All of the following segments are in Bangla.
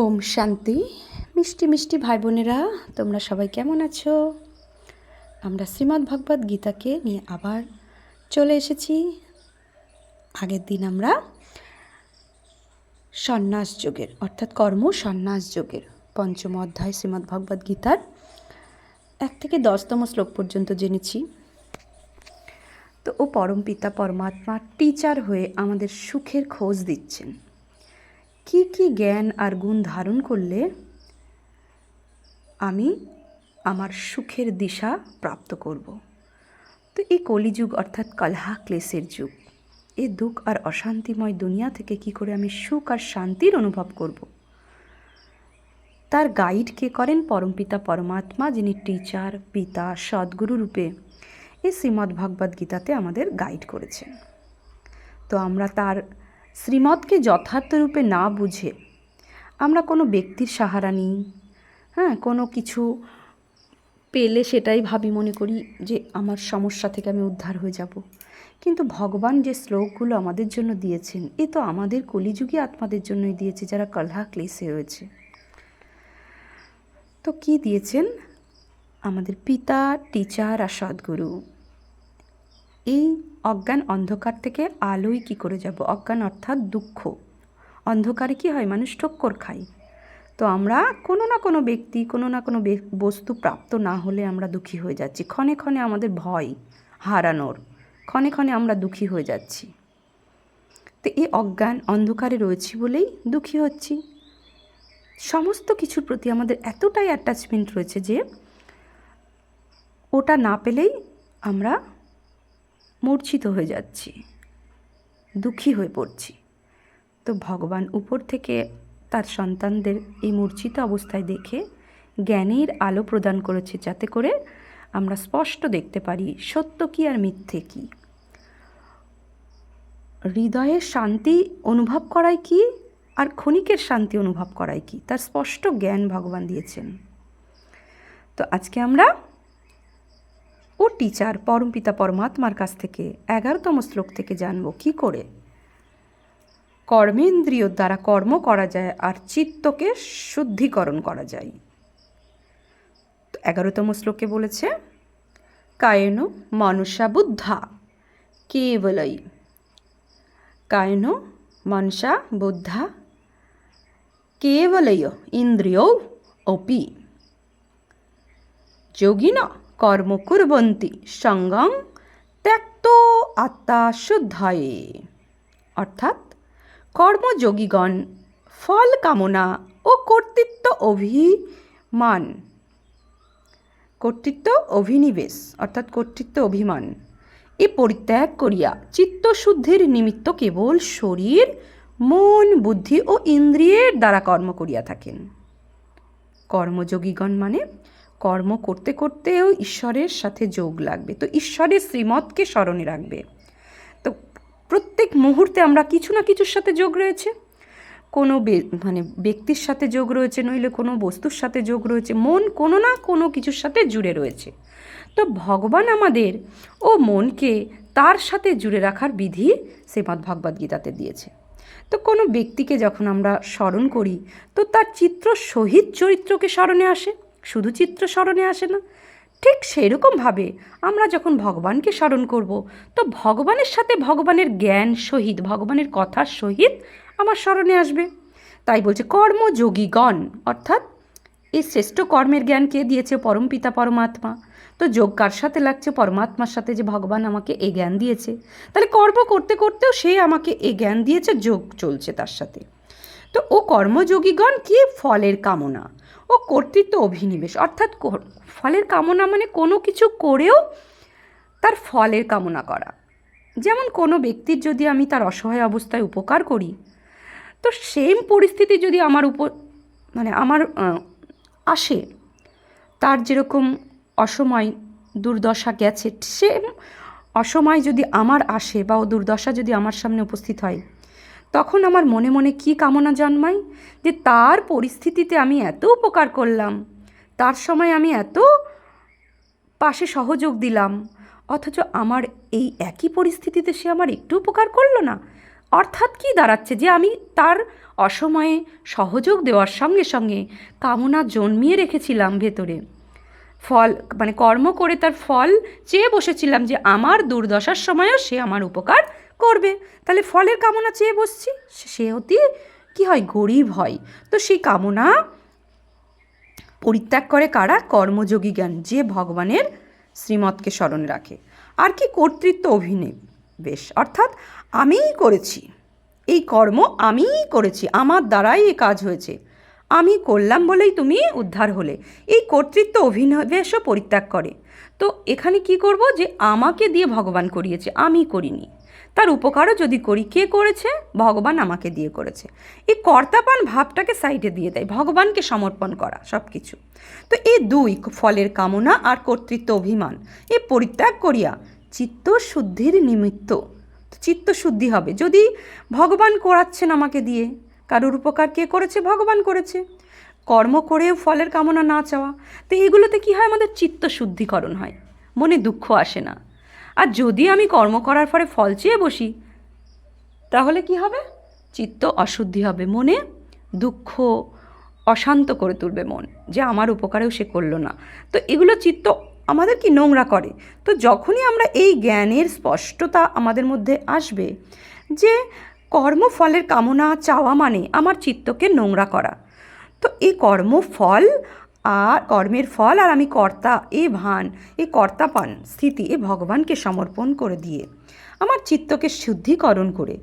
ওম শান্তি। মিষ্টি মিষ্টি ভাই বোনেরা, তোমরা সবাই কেমন আছো? আমরা শ্রীমদ্ ভগবদ্ গীতাকে নিয়ে আবার চলে এসেছি। আগের দিন আমরা সন্ন্যাস যোগের অর্থাৎ কর্ম সন্ন্যাস যোগের পঞ্চম অধ্যায় শ্রীমদ্ ভগবদ্ গীতার 1 থেকে 10তম শ্লোক পর্যন্ত জেনেছি। তো ও পরমপিতা পরমাত্মা টিচার হয়ে আমাদের সুখের খোঁজ দিচ্ছেন। কি কি জ্ঞান আর গুণ ধারণ করলে আমি আমার সুখের দিশা প্রাপ্ত করব। তো এই কলিযুগ অর্থাৎ কলহা ক্লেশের যুগ, এই দুঃখ আর অশান্তিময় দুনিয়া থেকে কি করে আমি সুখ আর শান্তির অনুভব করব, তার গাইড কে করেন পরমপিতা পরমাত্মা, যিনি টিচার, পিতা, সদ্গুরু রূপে এই শ্রীমদ্ ভগবদ্ গীতাতে আমাদের গাইড করেছেন। তো আমরা তার শ্রীমতকে যথার্থ রূপে না বুঝে আমরা কোনো ব্যক্তির সাহারা নিই, কোনো কিছু পেলে সেটাই ভাবি, মনে করি যে আমার সমস্যা থেকে আমি উদ্ধার হয়ে যাব। কিন্তু ভগবান যে শ্লোকগুলো আমাদের জন্য দিয়েছেন, এ তো আমাদের কলিযুগী আত্মাদের জন্যই দিয়েছে, যারা কলহা ক্লেশে রয়েছে। তো কি দিয়েছেন? আমাদের পিতা, টিচার আর সদ্গুরু এই অজ্ঞান অন্ধকার থেকে আলোয় কি করে যাব। অজ্ঞান অর্থাৎ দুঃখ। অন্ধকারে কি হয়? মানুষ ঠক্কর খায়। তো আমরা কোনো না কোনো ব্যক্তি, কোনো না কোনো বস্তু প্রাপ্ত না হলে আমরা দুঃখী হয়ে যাচ্ছি। ক্ষণে ক্ষণে আমাদের ভয় হারানোর, ক্ষণে ক্ষণে আমরা দুঃখী হয়ে যাচ্ছি। তো এই অজ্ঞান অন্ধকারে রয়েছি বলেই দুঃখী হচ্ছি। সমস্ত কিছুর প্রতি আমাদের এতটাই অ্যাটাচমেন্ট রয়েছে যে ওটা না পেলেই আমরা মূর্ছিত হয়ে যাচ্ছি, দুঃখী হয়ে পড়ছি। তো ভগবান উপর থেকে তার সন্তানদের এই মূর্ছিত অবস্থায় দেখে জ্ঞানের আলো প্রদান করেছে, যাতে করে আমরা স্পষ্ট দেখতে পারি সত্য কী আর মিথ্যে কী, হৃদয়ের শান্তি অনুভব করাই কি আর ক্ষণিকের শান্তি অনুভব করাই কি, তার স্পষ্ট জ্ঞান ভগবান দিয়েছেন। তো আজকে আমরা ও টিচার পরমপিতা পরমাত্মার কাছ থেকে 11তম শ্লোক থেকে জানব কি করে কর্মেন্দ্রিয় দ্বারা কর্ম করা যায় আর চিত্তকে শুদ্ধিকরণ করা যায়। 11তম শ্লোকে বলেছে, কায়েন মনুষা বুদ্ধা কেবলই, কায়েন মনসা বুদ্ধা কেবলয় ইন্দ্রিয়ৌ অপি যোগিন কর্ম কুর্বন্তি সঙ্গং ত্যক্ত আত্মা শুদ্ধায়ে। অর্থাৎ কর্মযোগীগণ ফল কামনা ও কর্তৃত্ব অভিনিবেশ অর্থাৎ কর্তৃত্ব অভিমান এ পরিত্যাগ করিয়া চিত্তশুদ্ধির নিমিত্ত কেবল শরীর, মন, বুদ্ধি ও ইন্দ্রিয়ের দ্বারা কর্ম করিয়া থাকেন। কর্মযোগীগণ মানে কর্ম করতে করতেও ঈশ্বরের সাথে যোগ লাগবে। তো ঈশ্বরের শ্রীমতকে স্মরণে রাখবে। তো প্রত্যেক মুহূর্তে আমরা কিছু না কিছুর সাথে যোগ রয়েছে, কোনো ব্যক্তির সাথে যোগ রয়েছে, নইলে কোনো বস্তুর সাথে যোগ রয়েছে, মন কোনো না কোনো কিছুর সাথে জুড়ে রয়েছে। তো ভগবান আমাদের ও মনকে তার সাথে জুড়ে রাখার বিধি শ্রীমদ্ ভগবদ্ গীতাতে দিয়েছে। তো কোনো ব্যক্তিকে যখন আমরা স্মরণ করি, তো তার চিত্র সহিত চরিত্রকে স্মরণে আসে, শুধু চিত্র স্মরণে আসে না। ঠিক সেরকমভাবে আমরা যখন ভগবানকে স্মরণ করব, তো ভগবানের সাথে ভগবানের জ্ঞান সহিত, ভগবানের কথার সহিত আমার স্মরণে আসবে। তাই বলছে কর্মযোগীগণ, অর্থাৎ এই শ্রেষ্ঠ কর্মের জ্ঞান কে দিয়েছে? পরমপিতা পরমাত্মা। তো যোগ কার সাথে লাগছে? পরমাত্মার সাথে, যে ভগবান আমাকে এই জ্ঞান দিয়েছে। তাহলে কর্ম করতে করতেও সে আমাকে এই জ্ঞান দিয়েছে, যোগ চলছে তার সাথে। তো ও কর্মযোগীগণ কি? ফলের কামনা ও কর্তৃত্ব অভিনিবেশ, অর্থাৎ ফলের কামনা মানে কোনো কিছু করেও তার ফলের কামনা করা। যেমন কোনো ব্যক্তির যদি আমি তার অসহায় অবস্থায় উপকার করি, তো সেম পরিস্থিতি যদি আমার উপর আমার আসে, তার যেরকম অসময় দুর্দশা গেছে, সেম অসময় যদি আমার আসে বা ও দুর্দশা যদি আমার সামনে উপস্থিত হয়, তখন আমার মনে মনে কি কামনা জন্মায়? যে তার পরিস্থিতিতে আমি এত উপকার করলাম, তার সময় আমি এত পাশে সহযোগ দিলাম, অথচ আমার এই একই পরিস্থিতিতে সে আমার একটু উপকার করলো না। অর্থাৎ কি দাঁড়াচ্ছে, যে আমি তার অসময়ে সহযোগ দেওয়ার সঙ্গে সঙ্গে কামনা জন্মিয়ে রেখেছিলাম ভেতরে, ফল মানে কর্ম করে তার ফল চেয়ে বসেছিলাম যে আমার দুর্দশার সময়ও সে আমার উপকার করবে। তাহলে ফলের কামনা চেয়ে বসছি, সে অতি কী হয়, গরিব হয়। তো সেই কামনা পরিত্যাগ করে কারা? কর্মযোগী জ্ঞান, যে ভগবানের শ্রীমতকে স্মরণে রাখে। আর কি? কর্তৃত্ব অভিনিবেশ, অর্থাৎ আমিই করেছি এই কর্ম, আমিই করেছি, আমার দ্বারাই এই কাজ হয়েছে, আমি করলাম বলেই তুমি উদ্ধার হলে, এই কর্তৃত্ব অভিনিবেশও পরিত্যাগ করে। তো এখানে কি করব, যে আমাকে দিয়ে ভগবান করিয়েছে, আমি করিনি। তার উপকারও যদি করি, কে করেছে? ভগবান আমাকে দিয়ে করেছে। এই কর্তাপান ভাবটাকে সাইডে দিয়ে দেয়, ভগবানকে সমর্পণ করা সব কিছু। তো এই দুই, ফলের কামনা আর কর্তৃত্ব অভিমান, এ পরিত্যাগ করিয়া চিত্ত শুদ্ধির নিমিত্ত, চিত্ত শুদ্ধি হবে যদি ভগবান করাচ্ছেন আমাকে দিয়ে। কারোর উপকার কে করেছে? ভগবান করেছে। কর্ম করেও ফলের কামনা না চাওয়া, তো এগুলোতে কি হয়, আমাদের চিত্ত শুদ্ধিকরণ হয়, মনে দুঃখ আসে না। আর যদি আমি কর্ম করার পরে ফল চেয়ে বসি, তাহলে কি হবে? চিত্ত অশুদ্ধি হবে, মনে দুঃখ, অশান্ত করে তুলবে মন, যে আমার উপকারেও সে করলো না। তো এগুলো চিত্ত আমাদের কি নোংরা করে। তো যখনই আমরা এই জ্ঞানের স্পষ্টতা আমাদের মধ্যে আসবে যে কর্মফলের কামনা চাওয়া মানে আমার চিত্তকে নোংরা করা, তো এই কর্মফল আর কর্মের ফল আর আমি কর্তা, এ ভান, এই কর্তাপান স্থিতি এ ভগবানকে সমর্পণ করে দিয়ে আমার চিত্তকে শুদ্ধিকরণ করে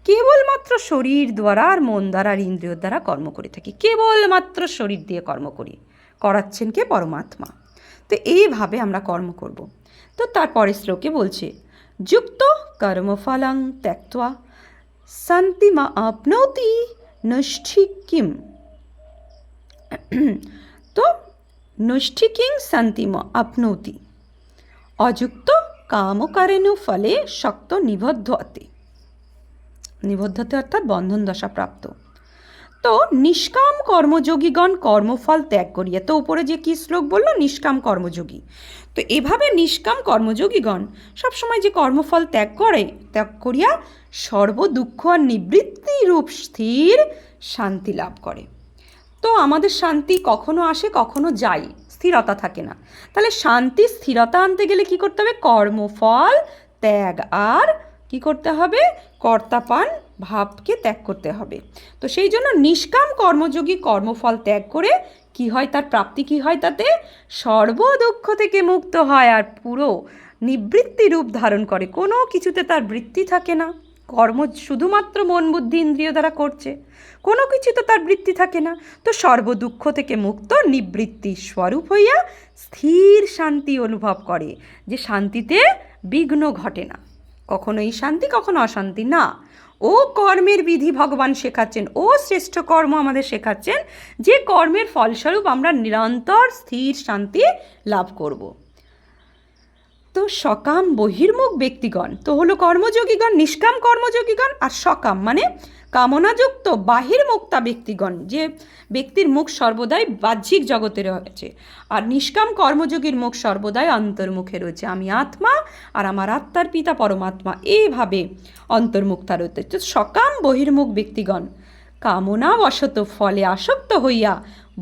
কেবলমাত্র শরীর দ্বারা আর মন দ্বারা আর ইন্দ্রিয় দ্বারা কর্ম করে থাকি, কেবলমাত্র শরীর দিয়ে কর্ম করি, করাচ্ছেন কে? পরমাত্মা। তো এইভাবে আমরা কর্ম করব। তো তারপরে শ্লোকে বলছে, যুক্ত কর্মফলং ত্যক্ত্বা শান্তিমা আপনৌতি নৈষ্ঠিক্যম। তো নৈষ্ঠিকিং শান্তিম আপনৌতি, অযুক্ত কামকারেণু ফলে শক্ত নিবদ্ধতে, নিবদ্ধতে অর্থাৎ বন্ধন দশা প্রাপ্ত। তো নিষ্কাম কর্মযোগীগণ কর্মফল ত্যাগ করিয়া, তো উপরে যে কি শ্লোক বললো, নিষ্কাম কর্মযোগী, তো এভাবে নিষ্কাম কর্মযোগীগণ সবসময় যে কর্মফল ত্যাগ করিয়া সর্বদুঃখ আর নিবৃত্তি রূপ স্থির শান্তি লাভ করে। তো আমাদের শান্তি কখনো আসে কখনো যায়, স্থিরতা থাকে না। তাহলে শান্তি স্থিরতা আনতে গেলে কি করতে হবে? কর্মফল ত্যাগ আর কি করতে হবে? কর্তাপান ভাবকে ত্যাগ করতে হবে। তো সেই জন্য নিষ্কাম কর্মযোগী কর্মফল ত্যাগ করে কি হয়, তার প্রাপ্তি কি হয়? তাতে সর্বদুঃখ থেকে মুক্ত হয় আর পুরো নিবৃত্তি রূপ ধারণ করে, কোনো কিছুতে তার বৃত্তি থাকে না। কর্ম শুধুমাত্র মন বুদ্ধি ইন্দ্রিয় দ্বারা করছে, কোনো কিছু তো তার বৃত্তি থাকে না। তো সর্বদুঃখ থেকে মুক্ত নিবৃত্তি স্বরূপ হইয়া স্থির শান্তি অনুভব করে, যে শান্তিতে বিঘ্ন ঘটে না, কখনো এই শান্তি কখনো অশান্তি না। ও কর্মের বিধি ভগবান শেখাচ্ছেন, ও শ্রেষ্ঠ কর্ম আমাদের শেখাচ্ছেন, যে কর্মের ফলস্বরূপ আমরা নিরন্তর স্থির শান্তি লাভ করব। তো সকাম বহির্মুখ ব্যক্তিগণ তো হলো কর্মযোগীগণ, নিষ্কাম কর্মযোগীগণ, আর সকাম মানে কামনাযুক্ত বাহির্মুক্তা ব্যক্তিগণ, যে ব্যক্তির মুখ সর্বদাই বাহ্যিক জগতে রয়েছে, আর নিষ্কাম কর্মযোগীর মুখ সর্বদাই অন্তর্মুখে রয়েছে, আমি আত্মা আর আমার আত্মার পিতা পরমাত্মা, এইভাবে অন্তর্মুক্তা রয়েছে। তো সকাম বহির্মুখ ব্যক্তিগণ কামনাবশত ফলে আসক্ত হইয়া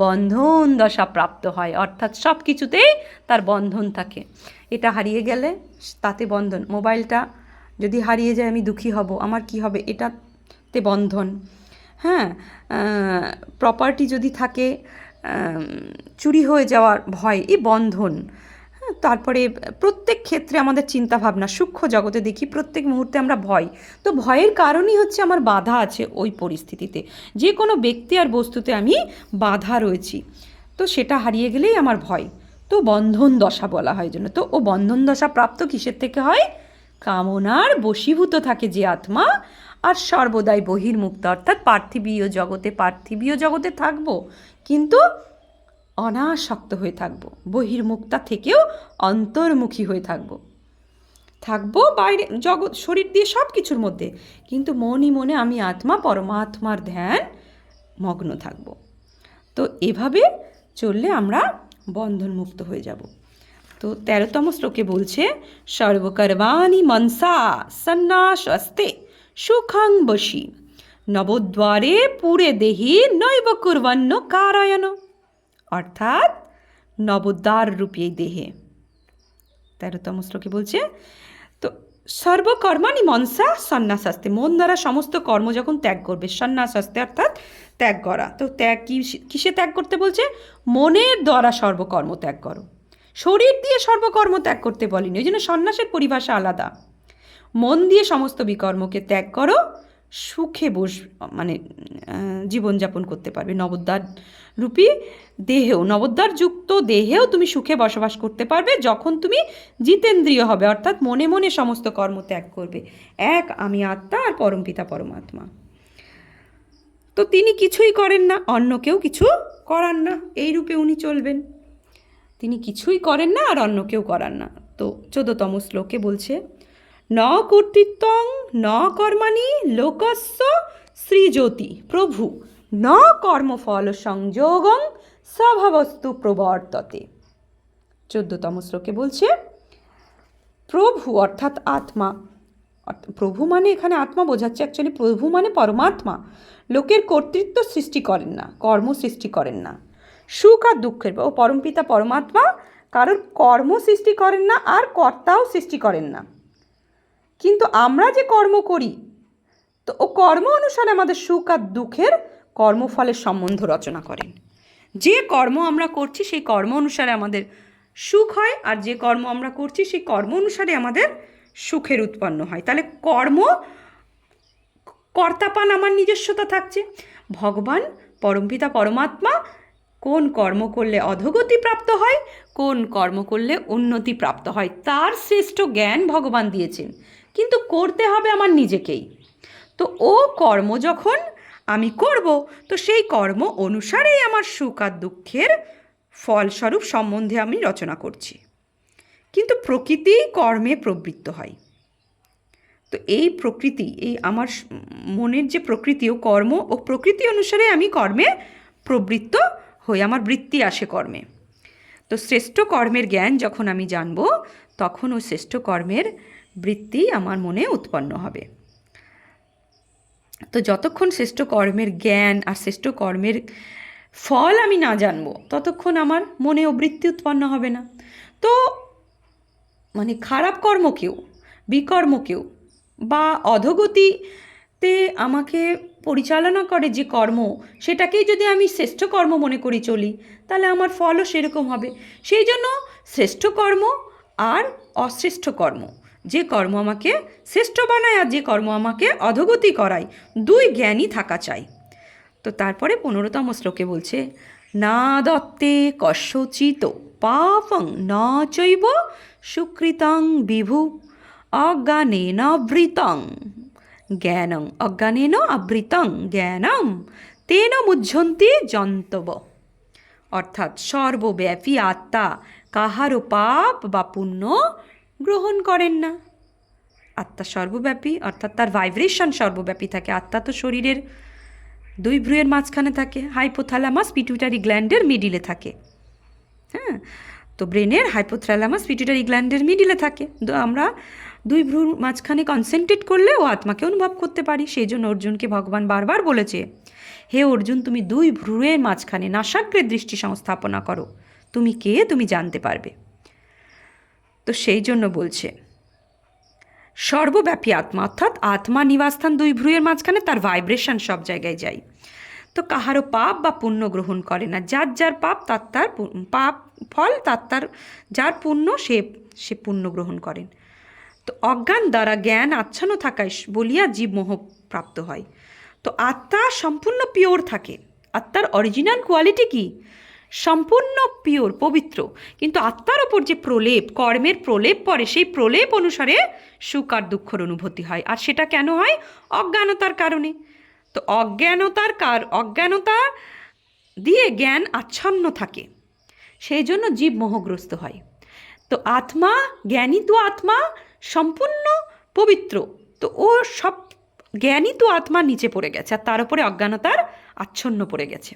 বন্ধন দশা প্রাপ্ত হয়, অর্থাৎ সব কিছুতেই তার বন্ধন থাকে। এটা হারিয়ে গেলে তাতে বন্ধন, মোবাইলটা যদি হারিয়ে যায় আমি দুঃখী হব, আমার কি হবে, এটাতে বন্ধন। হ্যাঁ, প্রপার্টি যদি থাকে চুরি হয়ে যাওয়ার ভয়, এই বন্ধন। তারপরে প্রত্যেক ক্ষেত্রে আমাদের চিন্তাভাবনা সূক্ষ্ম জগতে দেখি প্রত্যেক মুহূর্তে আমরা ভয়, তো ভয়ের কারণই হচ্ছে আমার বাধা আছে ওই পরিস্থিতিতে, যে কোনো ব্যক্তি আর বস্তুতে আমি বাধা রয়েছি, তো সেটা হারিয়ে গেলেই আমার ভয়। তো বন্ধন দশা বলা হয় জন্য। তো ও বন্ধন দশা প্রাপ্ত কিসের থেকে হয়? কামনার বশীভূত থাকে যে আত্মা, আর সর্বদাই বহির্মুক্ত, অর্থাৎ পার্থিবীয় জগতে থাকবো কিন্তু অনাসক্ত হয়ে থাকবো, বহির্মুক্তা থেকেও অন্তর্মুখী হয়ে থাকবো বাইরে জগৎ শরীর দিয়ে সব কিছুর মধ্যে, কিন্তু মনই মনে আমি আত্মা পরমাত্মার ধ্যান মগ্ন থাকবো। তো এভাবে চললে আমরা বন্ধনমুক্ত হয়ে যাব। তো 13তম শ্লোকে বলছে, সর্বকর্মাণি মনসা সন্ন্যাস অস্তে সুখং বশী নবদ্বারে পুরে দেহি নৈব কুর্বন্ন কারায়ণ। অর্থাৎ নবদ্বার রূপী এই দেহে। 13তম শ্লোকে বলছে, তো সর্বকর্মাণি মনসা সন্ন্যাসাস্তে, মন দ্বারা সমস্ত কর্ম যখন ত্যাগ করবে, সন্ন্যাসাস্তে অর্থাৎ ত্যাগ করা। তো ত্যাগ কিসে ত্যাগ করতে বলছে? মনের দ্বারা সর্বকর্ম ত্যাগ করো, শরীর দিয়ে সর্বকর্ম ত্যাগ করতে বলিনি, ওই জন্য সন্ন্যাসের পরিভাষা আলাদা। মন দিয়ে সমস্ত বিকর্মকে ত্যাগ করো, সুখে মানে জীবনযাপন করতে পারবে। নবদ্বার রূপী দেহেও, নবদ্বার যুক্ত দেহেও তুমি সুখে বসবাস করতে পারবে যখন তুমি জিতেন্দ্রিয় হবে, অর্থাৎ মনে মনে সমস্ত কর্ম ত্যাগ করবে। এক আমি আত্মা আর পরমপিতা পরমাত্মা। তো তিনি কিছুই করেন না, অন্যকেও কিছু করান না, এই রূপে উনি চলবেন। তিনি কিছুই করেন না আর অন্য কেউ করান না। তো 14তম শ্লোকে বলছে, ন কর্তৃত্বং ন কর্মাণি লোকস্য সৃজতি প্রভু ন কর্মফল সংযোগং স্বভাবস্তু প্রবর্ততে। 14তম শ্লোকে বলছে, প্রভু অর্থাৎ আত্মা, প্রভু মানে এখানে আত্মা বোঝাচ্ছে, অ্যাকচুয়ালি প্রভু মানে পরমাত্মা, লোকের কর্তৃত্ব সৃষ্টি করেন না, কর্ম সৃষ্টি করেন না। সুখ আর দুঃখের, ও পরমপিতা পরমাত্মা কারোর কর্ম সৃষ্টি করেন না আর কর্তাও সৃষ্টি করেন না। কিন্তু আমরা যে কর্ম করি, তো ও কর্ম অনুসারে আমাদের সুখ আর দুঃখের কর্মফলের সম্বন্ধ রচনা করেন। যে কর্ম আমরা করছি সেই কর্ম অনুসারে আমাদের সুখ হয়, আর যে কর্ম আমরা করছি সেই কর্ম অনুসারে আমাদের সুখের উৎপন্ন হয়। তাহলে কর্তাপান আমার নিজস্বতা থাকছে। ভগবান পরমপিতা পরমাত্মা কোন কর্ম করলে অধোগতি প্রাপ্ত হয়, কোন কর্ম করলে উন্নতি প্রাপ্ত হয়, তার শ্রেষ্ঠ জ্ঞান ভগবান দিয়েছেন, কিন্তু করতে হবে আমার নিজেকেই। তো ও কর্ম যখন আমি করব, তো সেই কর্ম অনুসারেই আমার সুখ আর দুঃখের ফলস্বরূপ সম্বন্ধে আমি রচনা করছি। কিন্তু প্রকৃতি কর্মে প্রবৃত্ত হয়। তো এই প্রকৃতি, এই আমার মনের যে প্রকৃতি ও কর্ম ও প্রকৃতি অনুসারে আমি কর্মে প্রবৃত্ত হই, আমার বৃত্তি আসে কর্মে। তো শ্রেষ্ঠ কর্মের জ্ঞান যখন আমি জানব, তখন ওই শ্রেষ্ঠ কর্মের বৃত্তি আমার মনে উৎপন্ন হবে। তো যতক্ষণ শ্রেষ্ঠ কর্মের জ্ঞান আর শ্রেষ্ঠ কর্মের ফল আমি না জানবো, ততক্ষণ আমার মনেও বৃত্তি উৎপন্ন হবে না। তো মানে খারাপ কর্মকেও, বিকর্মকেও বা অধোগতিতে আমাকে পরিচালনা করে যে কর্ম, সেটাকেই যদি আমি শ্রেষ্ঠ কর্ম মনে করি চলি, তাহলে আমার ফলও সেরকম হবে। সেই জন্য শ্রেষ্ঠ কর্ম আর অশ্রেষ্ঠ কর্ম, যে কর্ম আমাকে শ্রেষ্ঠ বানায় আর যে কর্ম আমাকে অধোগতি করায়, দুই জ্ঞানই থাকা চাই। তো তারপরে 15তম শ্লোকে বলছে, না দত্তে কস্যচিত পাপং ন চৈব সুকৃতং বিভু অজ্ঞানেন আবৃতং জ্ঞানং, অজ্ঞানেন আবৃতং জ্ঞানম তেন মুহ্যন্তি জন্তব। অর্থাৎ সর্বব্যাপী আত্মা কাহারও পাপ বা পুণ্য গ্রহণ করেন না। আত্মা সর্বব্যাপী, অর্থাৎ তার ভাইব্রেশন সর্বব্যাপী থাকে। আত্মা তো শরীরের দুই ভ্রুয়ের মাঝখানে থাকে, হাইপোথ্যালামাস পিটুইটারি গ্ল্যান্ডের মিডিলে থাকে। হ্যাঁ, তো ব্রেনের হাইপোথ্যালামাস পিটুইটারি গ্ল্যান্ডের মিডিলে থাকে। আমরা দুই ভ্রুর মাঝখানে কনসেন্ট্রেট করলে ও আত্মাকে অনুভব করতে পারি। সেই জন্য অর্জুনকে ভগবান বারবার বলেছে, হে অর্জুন, তুমি দুই ভ্রুয়ের মাঝখানে নাসাগ্রে দৃষ্টি সংস্থাপনা করো, তুমি কে তুমি জানতে পারবে। তো সেই জন্য বলছে সর্বব্যাপী আত্মা, অর্থাৎ আত্মা নিবাসস্থান দুই ভ্রুয়ের মাঝখানে, তার ভাইব্রেশন সব জায়গায় যায়। তো কাহারও পাপ বা পুণ্য গ্রহণ করে না, যার যার পাপ তার তার পাপ ফল, তার যার পুণ্য সে পুণ্য গ্রহণ করেন। তো অজ্ঞান দ্বারা জ্ঞান আচ্ছন্ন থাকায় বলিয়া জীব মোহ প্রাপ্ত হয়। তো আত্মা সম্পূর্ণ পিওর থাকে। আত্মার অরিজিনাল কোয়ালিটি কি? সম্পূর্ণ পিওর, পবিত্র। কিন্তু আত্মার ওপর যে প্রলেপ, কর্মের প্রলেপ পড়ে, সেই প্রলেপ অনুসারে সুখ আর দুঃখের অনুভূতি হয়। আর সেটা কেন হয়? অজ্ঞানতার কারণে। তো অজ্ঞানতা দিয়ে জ্ঞান আচ্ছন্ন থাকে, সেই জন্য জীব মোহগ্রস্ত হয়। তো আত্মা, জ্ঞানী তো আত্মা সম্পূর্ণ পবিত্র, তো ও সব জ্ঞানী তো আত্মার নিচে পড়ে গেছে, আর তার উপরে অজ্ঞানতার আচ্ছন্ন পড়ে গেছে।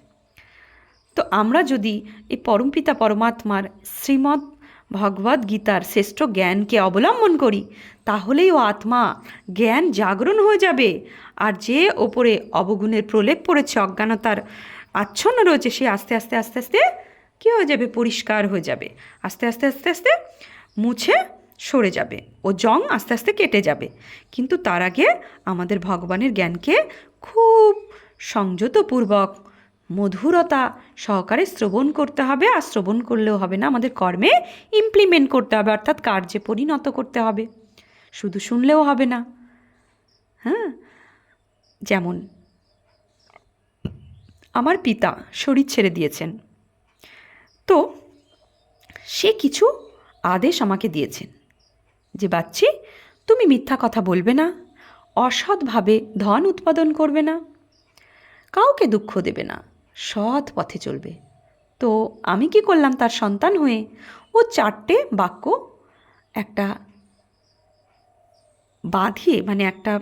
তো আমরা যদি এই পরমপিতা পরমাত্মার শ্রীমদ্ ভগবদ্ গীতার শ্রেষ্ঠ জ্ঞানকে অবলম্বন করি, তাহলেই ও আত্মা জ্ঞান জাগরণ হয়ে যাবে। আর যে ওপরে অবগুণের প্রলেপ পড়েছে, অজ্ঞানতার আচ্ছন্ন রয়েছে, সে আস্তে আস্তে আস্তে আস্তে কী হয়ে যাবে? পরিষ্কার হয়ে যাবে। আস্তে আস্তে আস্তে আস্তে মুছে সরে যাবে, ও জং আস্তে আস্তে কেটে যাবে। কিন্তু তার আগে আমাদের ভগবানের জ্ঞানকে খুব সংযতপূর্বক মধুরতা সহকারে শ্রবণ করতে হবে। আর শ্রবণ করলেও হবে না, আমাদের কর্মে ইমপ্লিমেন্ট করতে হবে, অর্থাৎ কার্যে পরিণত করতে হবে। শুধু শুনলেও হবে না। হ্যাঁ, যেমন আমার পিতা শরীর ছেড়ে দিয়েছেন, তো সে কিছু আদেশ আমাকে দিয়েছেন যে বাচ্চি, তুমি মিথ্যা কথা বলবে না, অসৎভাবে ধন উৎপাদন করবে না, কাউকে দুঃখ দেবে না, সৎ পথে চলবে। তো আমি কি করলাম? তার সন্তান হয়ে ও 4টে বাক্য একটা বাঁধিয়ে, মানে একটা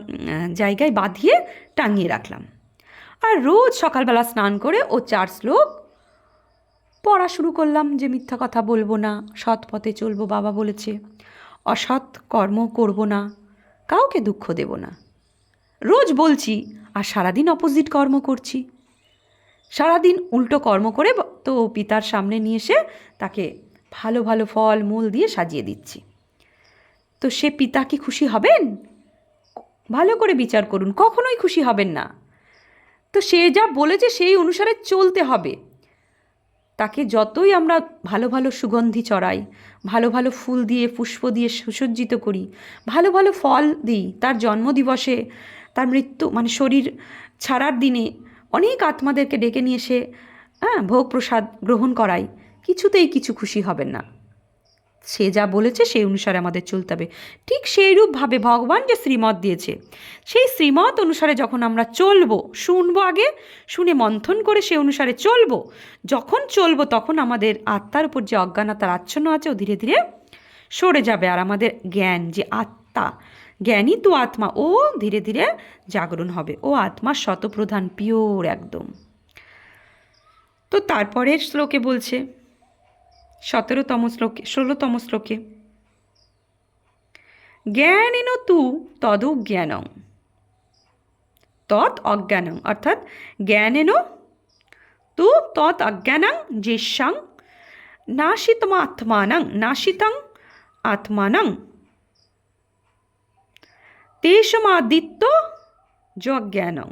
জায়গায় বাঁধিয়ে টাঙিয়ে রাখলাম। আর রোজ সকালবেলা স্নান করে ও 4 শ্লোক পড়া শুরু করলাম যে মিথ্যা কথা বলবো না, সৎ পথে চলবো, বাবা বলেছে, অসৎ কর্ম করব না, কাউকে দুঃখ দেব না। রোজ বলছি, আর সারাদিন অপোজিট কর্ম করছি। সারাদিন উল্টো কর্ম করে তো পিতার সামনে নিয়ে এসে তাকে ভালো ভালো ফল মূল দিয়ে সাজিয়ে দিচ্ছি। তো সে পিতা কি খুশি হবেন? ভালো করে বিচার করুন, কখনোই খুশি হবেন না। তো সে যা বলেছে সেই অনুসারে চলতে হবে। তাকে যতই আমরা ভালো ভালো সুগন্ধি চড়াই, ভালো ভালো ফুল দিয়ে পুষ্প দিয়ে সুসজ্জিত করি, ভালো ভালো ফল দিই, তার জন্মদিবসে, তার মৃত্যু মানে শরীর ছাড়ার দিনে অনেক আত্মাদেরকে ডেকে নিয়ে এসে ভোগ প্রসাদ গ্রহণ করাই, কিছুতেই কিছু খুশি হবেন না। সে যা বলেছে সেই অনুসারে আমাদের চলতে হবে। ঠিক সেইরূপভাবে ভগবান যে শ্রীমত দিয়েছে, সেই শ্রীমত অনুসারে যখন আমরা চলবো, শুনবো, আগে শুনে মন্থন করে সে অনুসারে চলবো, যখন চলবো তখন আমাদের আত্মার উপর যে অজ্ঞানতার আচ্ছন্ন আছে ও ধীরে ধীরে সরে যাবে। আর আমাদের জ্ঞান, যে আত্মা, জ্ঞানই তো আত্মা, ও ধীরে ধীরে জাগরণ হবে। ও আত্মা শতপ্রধান, পিওর একদম। তো তারপরের শ্লোকে বলছে, 17তম শ্লোকে, 16তম শ্লোকে, জ্ঞানেন তু তদজ্ঞানং তৎ অজ্ঞানং, অর্থাৎ জ্ঞানেন তু তৎ অজ্ঞানং যেষাং নাশিতং আত্মানং তেষমাদিত্য যজ্ঞানং।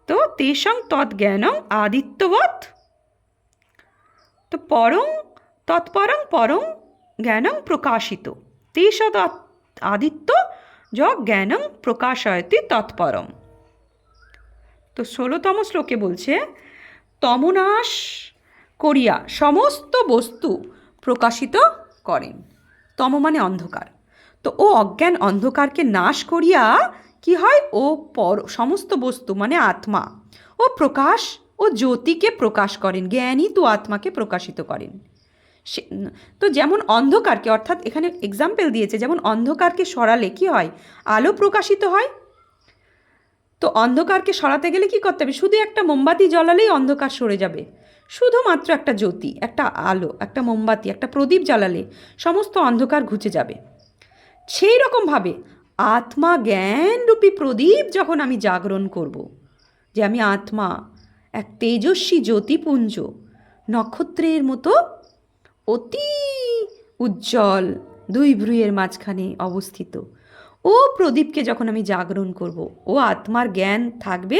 তো তেষাং তৎজ্ঞানং আদিত্যবৎ, তো পরং তৎপরং পরং জ্ঞানং প্রকাশিত, তেষদ আদিত্য জ্ঞানং প্রকাশয়তি তৎপরম। তো 16তম শ্লোকে বলছে, তমনাশ করিয়া সমস্ত বস্তু প্রকাশিত করেন। তম মানে অন্ধকার। তো ও অজ্ঞান অন্ধকারকে নাশ করিয়া কি হয়? ও সমস্ত বস্তু মানে আত্মা ও প্রকাশ ও জ্যোতিকে প্রকাশ করেন। জ্ঞানই তো আত্মাকে প্রকাশিত করেন। তো যেমন অন্ধকারকে, অর্থাৎ এখানে এক্সাম্পল দিয়েছে, যেমন অন্ধকারকে সরালে কি হয়? আলো প্রকাশিত হয়। তো অন্ধকারকে সরাতে গেলে কি করতে হবে? শুধু একটা মোমবাতি জ্বালালেই অন্ধকার সরে যাবে। শুধুমাত্র একটা জ্যোতি, একটা আলো, একটা মোমবাতি, একটা প্রদীপ জ্বালালে সমস্ত অন্ধকার ঘুচে যাবে। সেই রকমভাবে আত্মা জ্ঞানরূপী প্রদীপ যখন আমি জাগরণ করব, যে আমি আত্মা এক তেজস্বী জ্যোতিপুঞ্জ, নক্ষত্রের মতো অতি উজ্জ্বল, 2 ভ্রুয়ের মাঝখানে অবস্থিত, ও প্রদীপকে যখন আমি জাগরণ করব, ও আত্মার জ্ঞান থাকবে,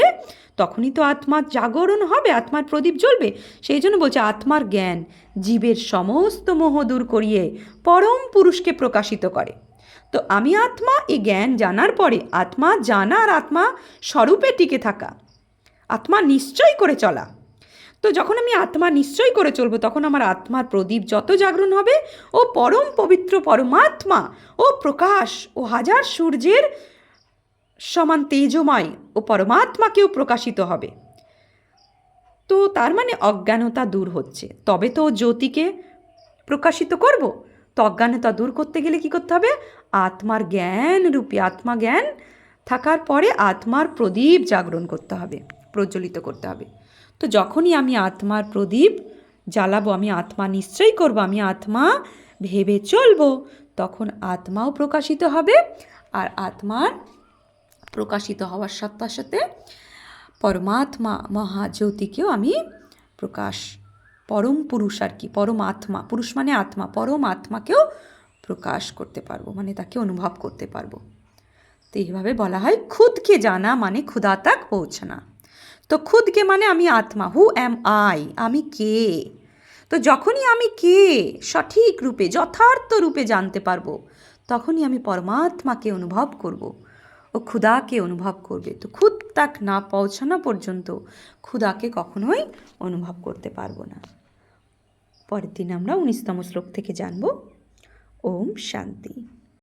তখনই তো আত্মার জাগরণ হবে, আত্মার প্রদীপ জ্বলবে। সেই জন্য বলছে আত্মার জ্ঞান জীবের সমস্ত মোহ দূর করিয়ে পরম পুরুষকে প্রকাশিত করে। তো আমি আত্মা, এই জ্ঞান জানার পরে আত্মা জানা আর আত্মা স্বরূপে টিকে থাকা, আত্মা নিশ্চয় করে চলা। তো যখন আমি আত্মা নিশ্চয় করে চলবো, তখন আমার আত্মার প্রদীপ যত জাগরণ হবে, ও পরম পবিত্র পরমাত্মা ও প্রকাশ ও হাজার সূর্যের সমান তেজময় ও পরমাত্মাকেও প্রকাশিত হবে। তো তার মানে অজ্ঞানতা দূর হচ্ছে, তবে তো জ্যোতিকে প্রকাশিত করব। তো অজ্ঞানতা দূর করতে গেলে কি করতে হবে? আত্মার জ্ঞান রূপী, আত্মা জ্ঞান থাকার পরে আত্মার প্রদীপ জাগরণ করতে হবে, প্রজ্বলিত করতে হবে। তো যখনই আমি আত্মার প্রদীপ জ্বালাবো, আমি আত্মা নিশ্চয়ই করব, আমি আত্মা ভেবে চলবো, তখন আত্মাও প্রকাশিত হবে। আর আত্মার প্রকাশিত হওয়ার সাথে সাথে পরমাত্মা মহাজ্যোতিকেও আমি প্রকাশ, পরম পুরুষ আর কি, পরম আত্মা, পুরুষ মানে আত্মা, পরম আত্মাকেও প্রকাশ করতে পারবো, মানে তাকে অনুভব করতে পারবো। তো এইভাবে বলা হয় খুদকে জানা মানে খুদা তক পৌঁছানা। তো খুদকে মানে আমি আত্মা, হু অ্যাম আই, আমি কে। তো যখনই আমি কে সঠিক রূপে যথার্থ রূপে জানতে পারবো, তখনই আমি পরমাত্মাকে অনুভব করব ও খুদাকে অনুভব করবে। তো খুদ তাক না পৌঁছানো পর্যন্ত খুদাকে কখনোই অনুভব করতে পারবো না। পরের দিন আমরা 19তম শ্লোক থেকে জানব। ওম শান্তি।